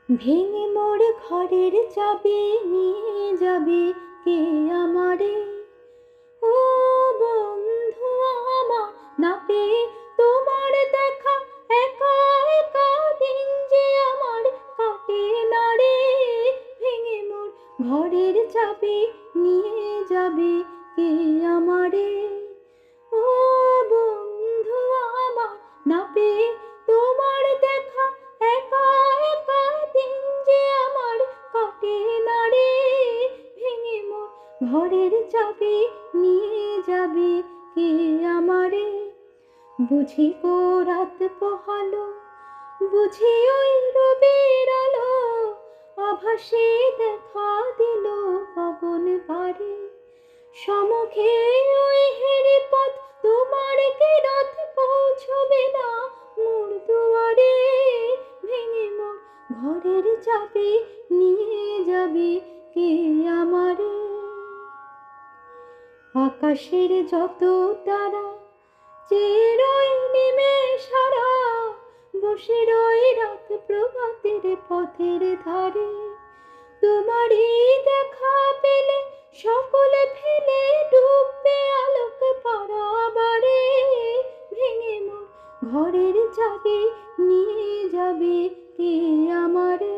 ভেঙে মোর ঘরের চাবি নিয়ে যাবে কে আমারে? ও বন্ধু আমার, না পেয়ে তোমার দেখা, একা একা দিন যে আমার কাটে না রে। ভেঙে মোর ঘরের চাবি নিয়ে যাবে কে আমারে? ও বন্ধু আমার, না পেয়ে তোমার দেখা, একা একা দিন যে আমার কাটে না রে। ভেঙে মোর ঘরের চাবি নিয়ে যাবে কে আমারে? বুঝি গো রাত পোহালো, বুঝি ওই রবির আলো, আভাসে দেখা দিল গগন পারে। সমুখে ওই হেরি পথ, তোমার কি রথ পৌঁছবে না মোর দুয়ারে? ভেঙে মোর ঘরের চাবি নিয়ে যাবে কে আমারে? আকাশের যত তারা চিরই নিমেষারা, বসে রয় রাত প্রভাতের পথের ধারে। তোমারই দেখা পেলে সকলে ফেলে ডুববে আলোক পারাবারে। ভেঙে মোর ঘরের চাবি নিয়ে যাবে কে আমারে?